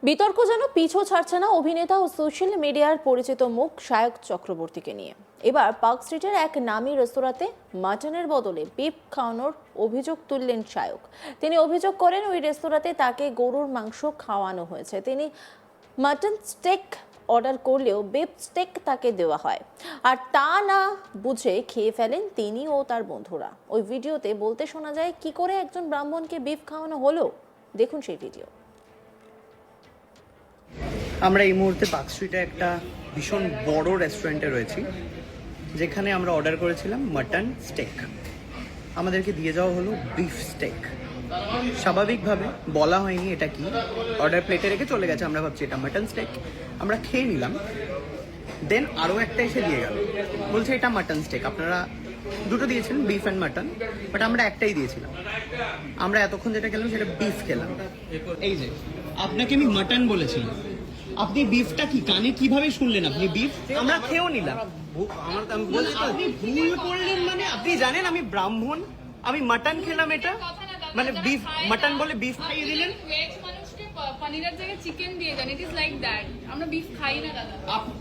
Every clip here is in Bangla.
বিতর্ক যেন পিছু ছাড়ছে না অভিনেতা ও সোশ্যাল মিডিয়ার পরিচিত মুখ সায়ক চক্রবর্তীকে নিয়ে। এবার পার্ক স্ট্রিটের এক নামী রেস্তোরাঁতে মাটনের বদলে বিফ খাওয়ানোর অভিযোগ তুললেন সায়ক। তিনি অভিযোগ করেন ওই রেস্তোরাঁতে তাকে গরুর মাংস খাওয়ানো হয়েছে। তিনি মাটন স্টেক অর্ডার করলেও বিফ স্টেক তাকে দেওয়া হয়, আর তা না বুঝে খেয়ে ফেলেন তিনি ও তার বন্ধুরা। ওই ভিডিওতে বলতে শোনা যায়, কি করে একজন ব্রাহ্মণকে বিফ খাওয়ানো হলো, দেখুন সেই ভিডিও। আমরা এই মুহূর্তে পার্ক স্ট্রিটে একটা ভীষণ বড় রেস্টুরেন্টে রয়েছি, যেখানে আমরা অর্ডার করেছিলাম মাটন স্টেক। আমাদেরকে দিয়ে যাওয়া হলো বিফ স্টেক। স্বাভাবিকভাবে বলা হয়নি এটা কি, অর্ডার প্লেটে রেখে চলে গেছে। আমরা ভাবছি এটা মাটন স্টেক, আমরা খেয়ে নিলাম। দেন আরও একটা এসে দিয়ে গেল, বলছে এটা মাটন স্টেক। আপনারা দুটো দিয়েছিলেন, বিফ অ্যান্ড মাটন, বাট আমরা একটাই দিয়েছিলাম। আমরা এতক্ষণ যেটা খেলাম সেটা বিফ খেলাম। এই যে আপনাকে আমি মাটন বলেছিলাম, আপনি বিফটা কি কানে কিভাবে শুনলেন? আপনি বিফ, আমরা খেয়েও নিলাম। আপনি ভুল করলেন মানে? আপনি জানেন আমি ব্রাহ্মণ, আমি মাটন খেলাম, এটা মানে বিফ মাটন বলে বিফ খাইয়ে দিলেন। পনিরের জায়গায় চিকেন দিয়ে দেন, ইট ইজ লাইক দ্যাট। আমরা বিফ খাই না দাদা।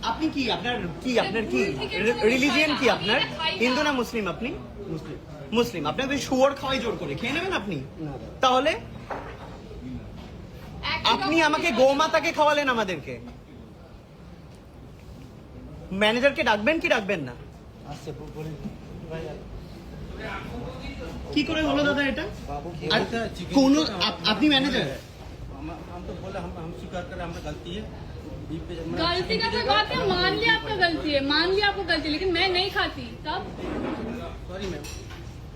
আপনি কি, আপনার কি রিলিজিয়ন কি? আপনার হিন্দু না মুসলিম? আপনি মুসলিম। আপনাকে শুয়োর খাওয়াই জোর করে খেয়ে নেবেন আপনি? তাহলে আপনি আমাকে গোমাতাকে খাওয়ালেন, আমাদেরকে। ম্যানেজারকে ডাকবেন কি ডাকবেন না? কি করে হলো দাদা এটা? কোন আপনি ম্যানেজার? गलती का कोई बात है, मान लिया आपका गलती है, मान लिया आपको गलती है, लेकिन मैं नहीं खाती तब। Sorry ma'am.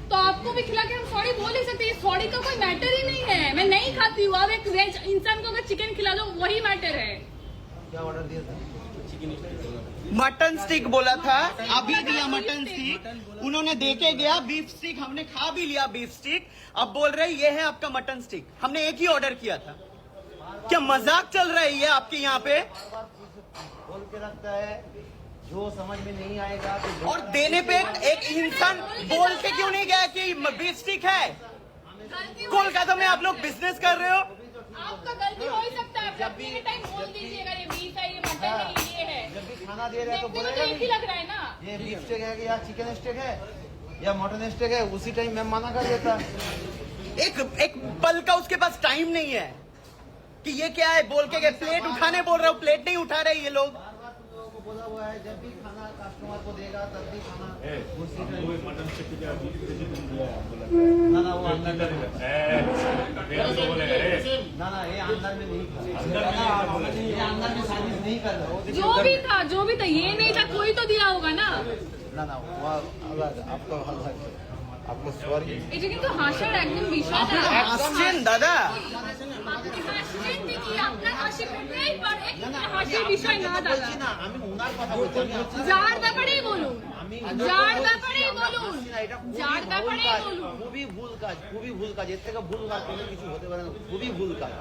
तो आपको भी खिला के हम सॉरी बोल ही सकते हैं। सॉरी का कोई मैटर ही नहीं है। मैं नहीं खाती हूँ। अब एक वेज इंसान को अगर चिकन खिला दो वही मैटर है। क्या ऑर्डर दिया था? मटन स्टिक बोला था, अभी दिया मटन स्टिक। उन्होंने देके गया बीफ स्टिक, हमने खा भी लिया बीफ स्टिक। अब बोल रहे ये है आपका मटन स्टिक। हमने एक ही ऑर्डर किया था। क्या मजाक चल रहा है ये आपके यहाँ पे? बोल के रखता है, जो समझ में नहीं आएगा तो और देने पे एक इंसान बोल के क्यों नहीं गया कि बीफ स्टिक है? कोलकाता में आप लोग बिजनेस कर रहे हो। आपका गलती हो ही सकता है। जब भी टाइम बोल दीजिएगा ये बीफ है, ये मटन है, ये है। जब भी खाना दे रहे हैं तो देखने में बोलेगा तो एक ही लग रहा है ना। ये बीफ स्टेक है कि या चिकन स्टेक है या मटन स्टेक है, उसी टाइम मैं मना कर देता। एक पल का उसके पास टाइम नहीं है कि ये क्या है बोल के गए। प्लेट उठाने बोल रहा हूँ, प्लेट नहीं उठा रहे ये लोग। बार बार तुम लोगों को बोला हुआ है, जब भी खाना कस्टमर को देगा तब भी खाना उसी टाइम। ना ना वो अंदर में, ना ना ये अंदर में नहीं कर, ये अंदर में सर्विस नहीं कर रहा। जो भी था ये नहीं था, कोई तो दिया होगा ना। না না ও अलग आपको अलग आपको सॉरी। এটা কিন্তু হাসার একদম বিষয় না। আসছেন দাদা, আপনি হাসছেন ঠিকই, আপনার হাসি পেতেই পারে, কিন্তু হাসির বিষয় না দাদা। বলছি না, আমি ওনার কথা বলছি, আমি যার ব্যাপারেই বলুন, যার ব্যাপারেই বলুন, এটা যার ব্যাপারেই বলুন। খুবই ভুল কাজ, খুবই ভুল কাজ। এর থেকে ভুল কাজ কোনো কিছু হতে পারে না, খুবই ভুল কাজ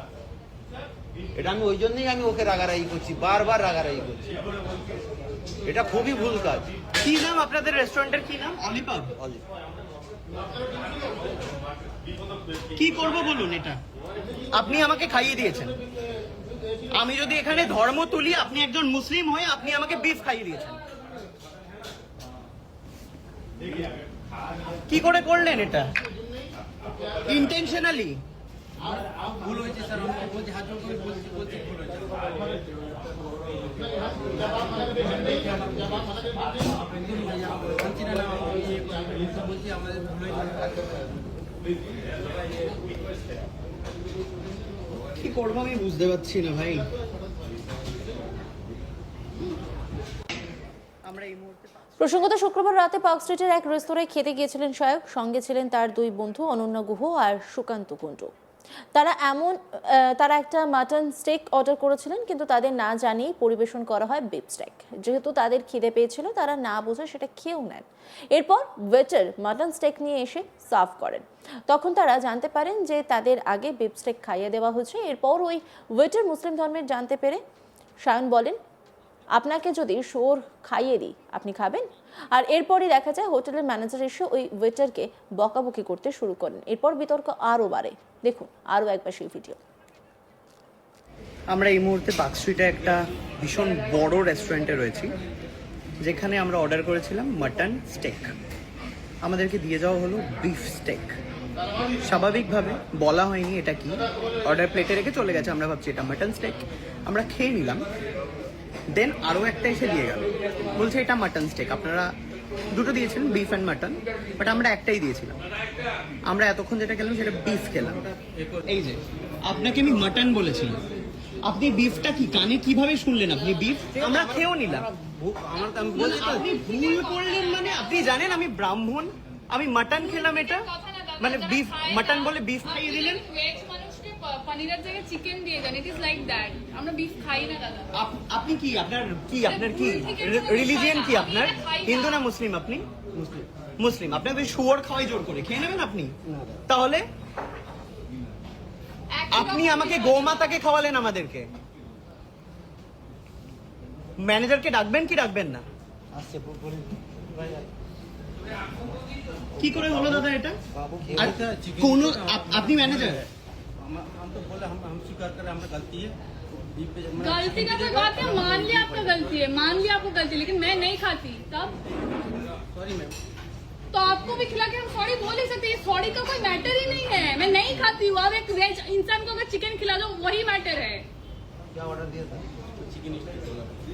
এটা। আমি ওই জন্যই আমি ওকে রাগারাগি করছি, বারবার রাগারাগি করছি। এটা খুবই ভুল কাজ। কি নাম আপনাদের রেস্টুরেন্টের? কি নাম? অলিপাব। কি করব বলুন? এটা আপনি আমাকে খাইয়ে দিয়েছেন। আমি যদি এখানে ধর্ম তুলি, আপনি একজন মুসলিম হয়ে আপনি আমাকে বিফ খাইয়ে দিয়েছেন। কি করে করলেন এটা? ইন্টেনশনালি? ভুল হয়েছে স্যার, আমি বলছি হাত জোর করে বলছি ভুল হয়েছে। বলছি না বলছি আমাদের ভুল হয়েছে। কি করবো আমি বুঝতে পারছি না ভাই। আমরা এই মুহূর্তে প্রসঙ্গত শুক্রবার রাতে পার্ক স্ট্রিটের এক রেস্তোরাঁয় খেতে গিয়েছিলেন সায়ক। সঙ্গে ছিলেন তার দুই বন্ধু অনন্যা গুহ আর সুকান্ত কুণ্ডু। তারা একটা মাটন স্টেক অর্ডার করেছিলেন, কিন্তু তাদের না জানিয়েই পরিবেশন করা হয় বিফ স্টেক। যেহেতু তাদের খিদে পেয়েছিল, তারা না বুঝে সেটা খেয়েও নেন। এরপর ওয়েটার মাটন স্টেক নিয়ে এসে সার্ভ করেন। তখন তারা জানতে পারেন যে তাদের আগে বিফ স্টেক খাইয়ে দেওয়া হয়েছে। এরপর ওই ওয়েটার মুসলিম ধর্মের জানতে পেরে সায়ন বলেন, আপনাকে যদি শুয়োর খাইয়ে দিই আপনি খাবেন? আর এরপরই দেখা যায় হোটেলের ম্যানেজার এসে ওই ওয়েটারকে বকাবকি করতে শুরু করেন। এরপর বিতর্ক আরও বাড়ে। দেখুন আরও একবার সেই ভিডিও। আমরা এই মুহূর্তে পার্ক স্ট্রিটে একটা ভীষণ বড় রেস্টুরেন্টে রয়েছি, যেখানে আমরা অর্ডার করেছিলাম মাটন স্টেক। আমাদেরকে দিয়ে যাওয়া হলো বিফ স্টেক। স্বাভাবিকভাবে বলা হয়নি এটা কি, অর্ডার প্লেটে রেখে চলে গেছে। আমরা ভাবছি এটা মাটন স্টেক, আমরা খেয়ে নিলাম। দেন আরও একটা এসে দিয়ে গেল, বলছে এটা মাটন স্টেক। আপনারা দুটো দিয়েছিলেন, বিফ অ্যান্ড মাটন, বাট আমরা একটাই দিয়েছিলাম। আমরা এতক্ষণ যেটা খেলাম সেটা বিফ খেলাম। এই যে আপনাকে আমি মাটন বলেছিলাম, আপনি বিফটা কি কানে কিভাবে শুনলেন? আপনি বিফ, আমরা খেয়েও নিলাম। আমি বলছি তো আপনি ভুল করলেন মানে, আপনি জানেন আমি ব্রাহ্মণ, আমি মাটন খেলাম এটা, মানে বিফ মাটন বলে বিফ খাইয়ে দিলেন। ভেজ মানুষকে পনিরের জায়গায় চিকেন দিয়ে দেন, ইট ইজ লাইক দ্যাট। আমরা বিফ খাই না দাদা। আপনি কি, আপনার কি রিলিজিয়ন কি আপনার? হিন্দু না মুসলিম? আপনি মুসলিম। আপনাদের শুয়োর খাওয়াই জোর করে, খেয়ে নেবেন আপনি? তাহলে আপনি আমাকে গোমাতাকে খাওয়ালেন আমাদেরকে। ম্যানেজারকে ডাকবেন কি ডাকবেন না? আসছে বলে কি করে হলো দাদা এটা? বাবু আর কোন আপনি ম্যানেজার? हम तो बोले हम स्वीकार करें हमारा गलती है बीफ पे गलती का कोई बात है, मान लिया आपका गलती है, मान लिया आपको गलती है, लेकिन मैं नहीं खाती तब सॉरी मैम तो आपको भी खिला के हम सॉरी बोल ही सकते हैं। सॉरी का कोई मैटर ही नहीं है। मैं नहीं खाती हूँ। अब एक वेज इंसान को अगर चिकन खिला दो वही मैटर है। क्या ऑर्डर दिया था?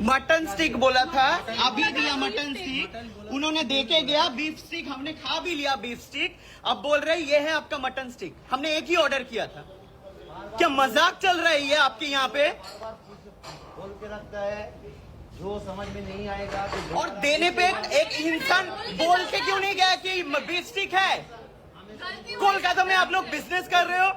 मटन स्टिक बोला था, अभी दिया मटन स्टिक। उन्होंने देके गया बीफ स्टिक, हमने खा भी लिया बीफ स्टिक। अब बोल रहे ये है आपका मटन स्टिक। हमने एक ही ऑर्डर किया था। क्या मजाक चल रहा है ये आपके यहाँ पे? बोल के रखता है, जो समझ में नहीं आएगा तो और देने पे एक इंसान बोल के क्यों नहीं गया कि बीफ स्टिक है? गलती हो- कोलकाता में आप लोग बिजनेस कर रहे हो।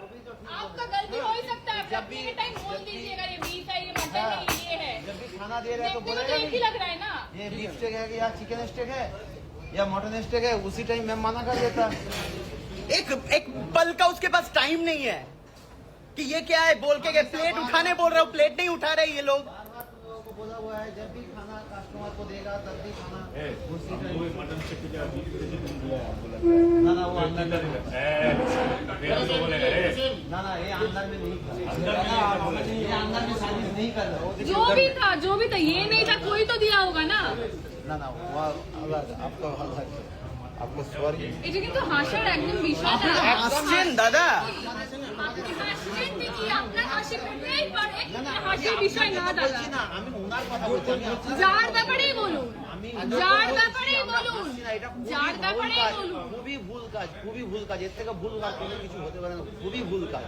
आपका गलती हो ही सकता है। जब भी टाइम बोल दीजिएगा ये बीफ है, ये मटन है, ये है। जब भी खाना दे रहा है तो देखने को बोलेगा तो एक ही नहीं, लग रहा है ना। ये बीफ स्टेक है या चिकन स्टेक है या मटन स्टेक है, उसी टाइम मैं मना कर देता। एक पल का उसके पास टाइम नहीं है कि ये क्या है बोल के गए। प्लेट उठाने बोल रहा हूँ, प्लेट नहीं उठा रहे ये लोग। लोगों को बोला हुआ है जब भी खाना कस्टमर को देगा तब भी खाना उसी टाइम। ना ना वो अंदर में ना ना ये अंदर में नहीं कर रहा, ये अंदर में सर्विस नहीं कर रहा। वो देखिए जो भी था ये नहीं था, कोई तो दिया होगा ना। ना ना वो अलग आपका अलग आपको सॉरी। এটা কিন্তু হাসার একদম বিষয় না। হাসছেন দাদা? আপনি হাসছেন ঠিকই, আপনার হাসি করতেই পারে, হাসির বিষয় না দাদা। বলছি না আমি ওনার কথা বলছি, আমি আপনার যার ব্যাপারেই বলুন, যার ব্যাপারেই বলুন, না, এটা খুবই যার ভুল ব্যাপারেই কাজ, বলুন। খুবই ভুল কাজ, খুবই ভুল কাজ। এর থেকে ভুল কাজ কোনো কিছু হতে পারে না, খুবই ভুল কাজ।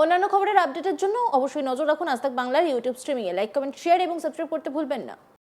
অন্যান্য খবরের আপডেটের জন্য অবশ্যই নজর রাখুন আজ তাক বাংলার ইউটিউব স্ট্রিমিংয়ে। লাইক, কমেন্ট, শেয়ার এবং সাবস্ক্রাইব করতে ভুলবেন না।